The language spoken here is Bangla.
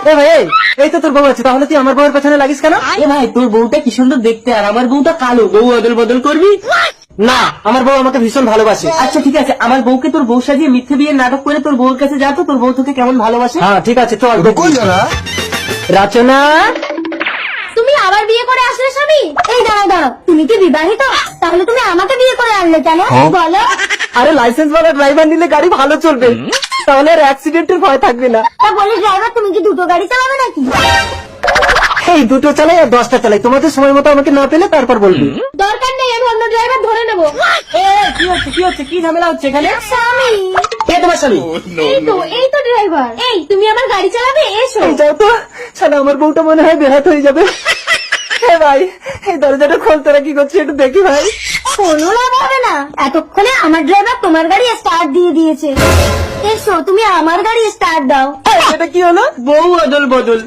এ ভাই এই তো তোর বউ আছে, তাহলে তুই আমার বউয়ের পেছনে লাগিস কেন? এ ভাই তোর বউটা কি সুন্দর দেখতে, আর আমার বউটা কালো, বউ অদল বদল করবি? না, আমার বউ আমাকে ভীষণ ভালোবাসে। আচ্ছা ঠিক আছে, আমার বউকে তোর বউ সাজিয়ে মিথ্যে বিয়ের নাটক করে তোর বউর কাছে যা তো, তোর বউ তোকে কেমন ভালোবাসে। হ্যাঁ ঠিক আছে, চল। রচনা, তুমি আবার বিয়ে করে আসলে স্বামী? এই দাঁড়াও দাঁড়াও, তুমি কি বিবাহিত? তাহলে তুমি আমাকে বিয়ে করে আনলে কেন বলো? আরে লাইসেন্স ওয়ালা ড্রাইভার নিলে গাড়ি ভালো চলবে, তাহলে আর অ্যাক্সিডেন্টের ভয় থাকবে না। তা বলি ড্রাইভার, তুমি কি দুটো গাড়ি চালাবে নাকি? এই দুটো চালাই আর 10টা চালাই, তোমাদের সময় মতো আমাকে না পেলে তারপর বলবি। দরকার নেই, আমি অন্য ড্রাইভার ধরে নেবো। কি হচ্ছে কি ঝামেলা হচ্ছে এখানে? স্বামী, কে তোমার স্বামী? এই তো ড্রাইভার। এই তুমি আমার গাড়ি চালাবে, এসো। এই যাও তো, শালা আমার বউটা মনে হয় বেহাত হয়ে যাবে। হ্যাঁ ভাই, এই দরজাটা খোল, তোরা কি করছিস একটু দেখি ভাই। কোনো লাভ হবে না, এতক্ষণে আমার ড্রাইভার তোমার গাড়ি স্টার্ট দিয়ে দিয়েছে। এসো, তুমি আমার গাড়ি স্টার্ট দাও। এটা কি হলো? বউ অদল বদল।